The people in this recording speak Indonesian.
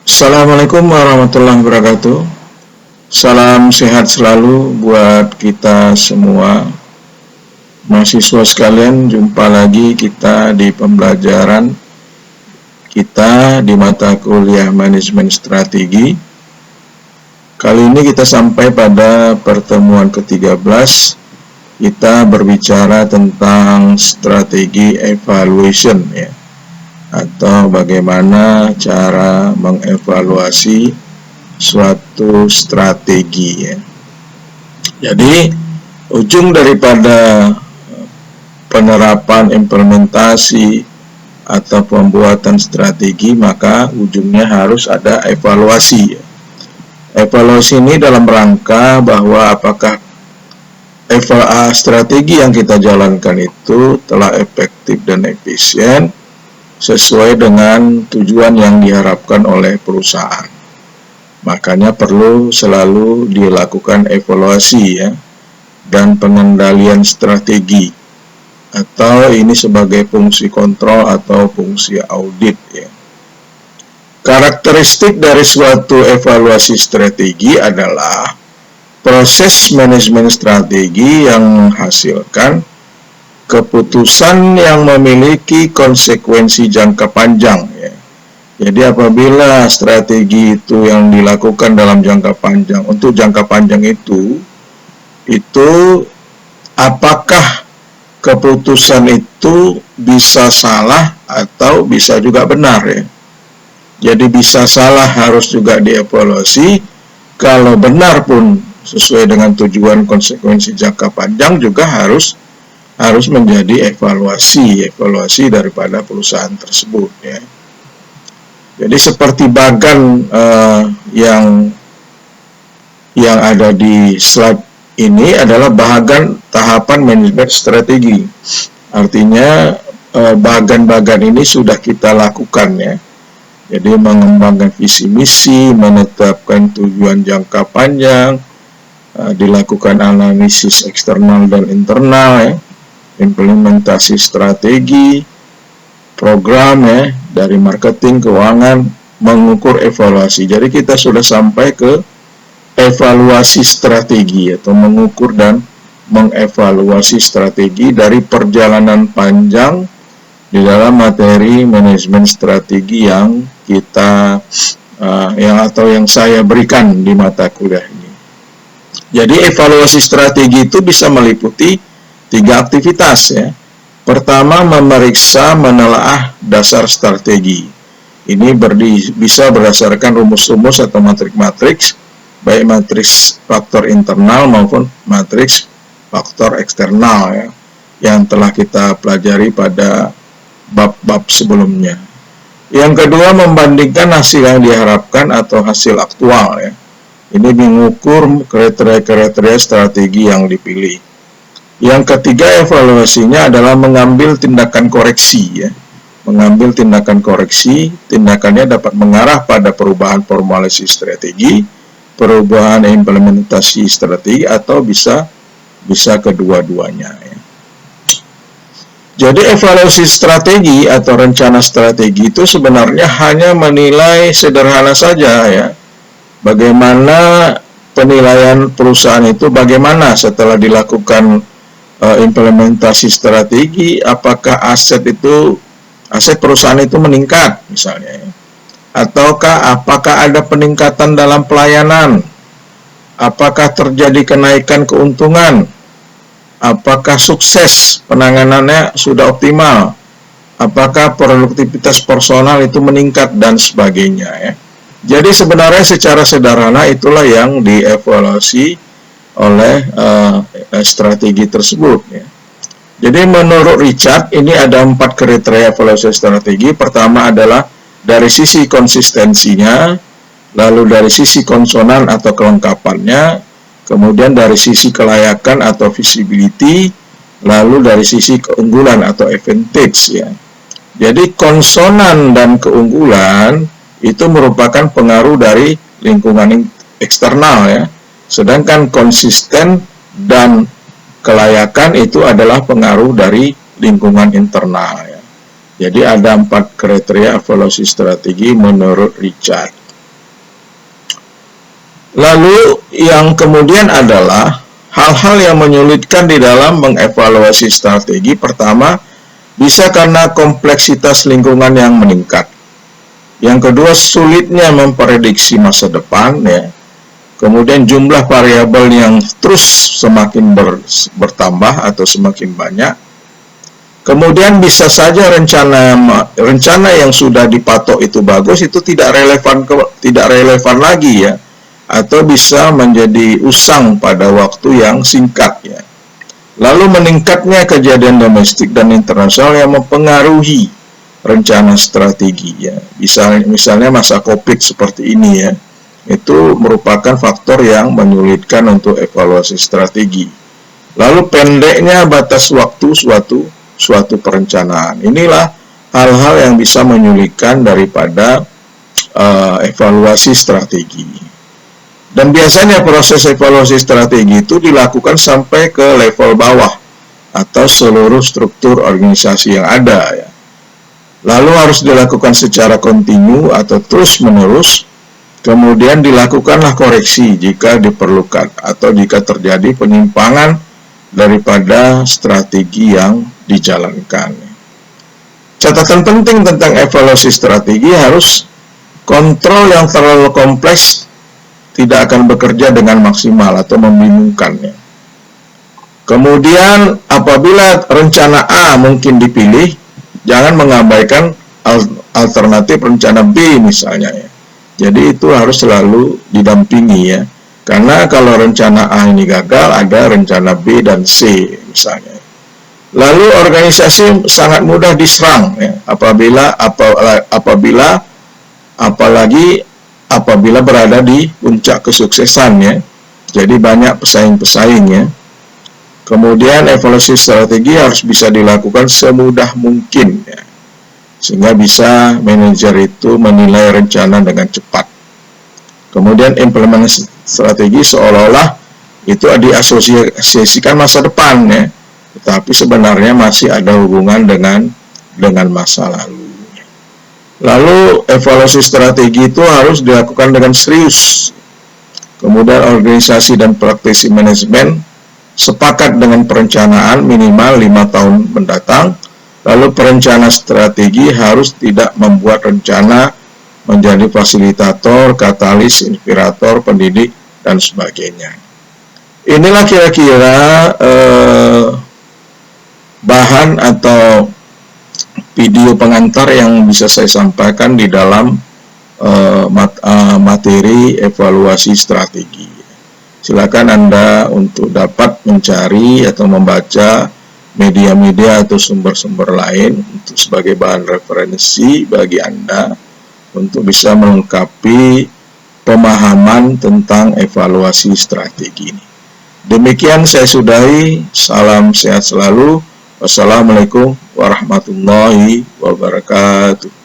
Assalamualaikum warahmatullahi wabarakatuh. Salam sehat selalu buat kita semua. Mahasiswa sekalian, jumpa lagi kita di pembelajaran kita di mata kuliah manajemen strategi. Kali ini kita sampai pada pertemuan ke-13. Kita berbicara tentang strategi evaluation ya, atau bagaimana cara mengevaluasi suatu strategi ya. Jadi ujung daripada penerapan implementasi atau pembuatan strategi, maka ujungnya harus ada evaluasi ya. Evaluasi ini dalam rangka bahwa apakah strategi yang kita jalankan itu telah efektif dan efisien sesuai dengan tujuan yang diharapkan oleh perusahaan. Makanya perlu selalu dilakukan evaluasi ya, dan pengendalian strategi, atau ini sebagai fungsi kontrol atau fungsi audit ya. Karakteristik dari suatu evaluasi strategi adalah proses manajemen strategi yang menghasilkan keputusan yang memiliki konsekuensi jangka panjang ya. Jadi apabila strategi itu yang dilakukan dalam jangka panjang, untuk jangka panjang itu apakah keputusan itu bisa salah atau bisa juga benar ya. Jadi bisa salah harus juga dievaluasi, kalau benar pun sesuai dengan tujuan konsekuensi jangka panjang juga harus menjadi evaluasi daripada perusahaan tersebut ya. Jadi seperti bagan yang ada di slide ini adalah bahagian tahapan manajemen strategi. Artinya bagan-bagan ini sudah kita lakukan ya. Jadi mengembangkan visi misi, menetapkan tujuan jangka panjang, dilakukan analisis eksternal dan internal ya, implementasi strategi, program ya, dari marketing, keuangan, mengukur evaluasi. Jadi kita sudah sampai ke evaluasi strategi atau mengukur dan mengevaluasi strategi dari perjalanan panjang di dalam materi manajemen strategi yang kita yang saya berikan di mata kuliah ini. Jadi evaluasi strategi itu bisa meliputi 3 aktivitas ya. Pertama, memeriksa menelaah dasar strategi. Ini bisa berdasarkan rumus-rumus atau matriks-matriks, baik matriks faktor internal maupun matriks faktor eksternal ya, yang telah kita pelajari pada bab-bab sebelumnya. Yang kedua, membandingkan hasil yang diharapkan atau hasil aktual ya. Ini mengukur kriteria-kriteria strategi yang dipilih. Yang ketiga, evaluasinya adalah mengambil tindakan koreksi ya. Mengambil tindakan koreksi, tindakannya dapat mengarah pada perubahan formulasi strategi, perubahan implementasi strategi, atau bisa kedua-duanya ya. Jadi evaluasi strategi atau rencana strategi itu sebenarnya hanya menilai sederhana saja ya, bagaimana penilaian perusahaan itu, bagaimana setelah dilakukan implementasi strategi, apakah aset perusahaan itu meningkat misalnya ya, ataukah apakah ada peningkatan dalam pelayanan, apakah terjadi kenaikan keuntungan, apakah sukses penanganannya sudah optimal, apakah produktivitas personal itu meningkat, dan sebagainya ya. Jadi sebenarnya secara sederhana itulah yang dievaluasi oleh strategi tersebut ya. Jadi menurut Richard ini ada 4 kriteria evaluasi strategi. Pertama adalah dari sisi konsistensinya, lalu dari sisi konsonan atau kelengkapannya, kemudian dari sisi kelayakan atau visibility, lalu dari sisi keunggulan atau advantage ya. Jadi konsonan dan keunggulan itu merupakan pengaruh dari lingkungan eksternal ya. Sedangkan konsisten dan kelayakan itu adalah pengaruh dari lingkungan internal ya. Jadi ada 4 kriteria evaluasi strategi menurut Richard. Lalu yang kemudian adalah hal-hal yang menyulitkan di dalam mengevaluasi strategi. Pertama, bisa karena kompleksitas lingkungan yang meningkat. Yang kedua, sulitnya memprediksi masa depan, ya. Kemudian jumlah variabel yang terus semakin bertambah atau semakin banyak. Kemudian bisa saja rencana yang sudah dipatok itu bagus, itu tidak relevan lagi, ya, atau bisa menjadi usang pada waktu yang singkat, ya. Lalu meningkatnya kejadian domestik dan internasional yang mempengaruhi rencana strategi, ya. Misalnya masa Covid seperti ini, ya. Itu merupakan faktor yang menyulitkan untuk evaluasi strategi. Lalu pendeknya batas waktu suatu perencanaan. Inilah hal-hal yang bisa menyulitkan daripada evaluasi strategi. Dan biasanya proses evaluasi strategi itu dilakukan sampai ke level bawah atau seluruh struktur organisasi yang ada, ya. Lalu harus dilakukan secara kontinu atau terus-menerus. Kemudian dilakukanlah koreksi jika diperlukan atau jika terjadi penyimpangan daripada strategi yang dijalankan. Catatan penting tentang evaluasi strategi harus kontrol yang terlalu kompleks tidak akan bekerja dengan maksimal atau membingungkannya. Kemudian apabila rencana A mungkin dipilih, jangan mengabaikan alternatif rencana B misalnya, ya. Jadi itu harus selalu didampingi, ya. Karena kalau rencana A ini gagal, ada rencana B dan C misalnya. Lalu organisasi sangat mudah diserang, ya, apabila berada di puncak kesuksesan, ya. Jadi banyak pesaing-pesaing, ya. Kemudian evaluasi strategi harus bisa dilakukan semudah mungkin, ya, sehingga bisa manajer itu menilai rencana dengan cepat. Kemudian implementasi strategi seolah-olah itu diasosiasikan masa depan, ya, tetapi sebenarnya masih ada hubungan dengan masa lalu. Lalu evaluasi strategi itu harus dilakukan dengan serius. Kemudian organisasi dan praktisi manajemen sepakat dengan perencanaan minimal 5 tahun mendatang. Lalu perencana strategi harus tidak membuat rencana menjadi fasilitator, katalis, inspirator, pendidik, dan sebagainya. Inilah kira-kira bahan atau video pengantar yang bisa saya sampaikan di dalam materi evaluasi strategi. Silakan Anda untuk dapat mencari atau membaca media-media atau sumber-sumber lain untuk sebagai bahan referensi bagi Anda untuk bisa melengkapi pemahaman tentang evaluasi strategi ini. Demikian saya sudahi. Salam sehat selalu. Wassalamualaikum warahmatullahi wabarakatuh.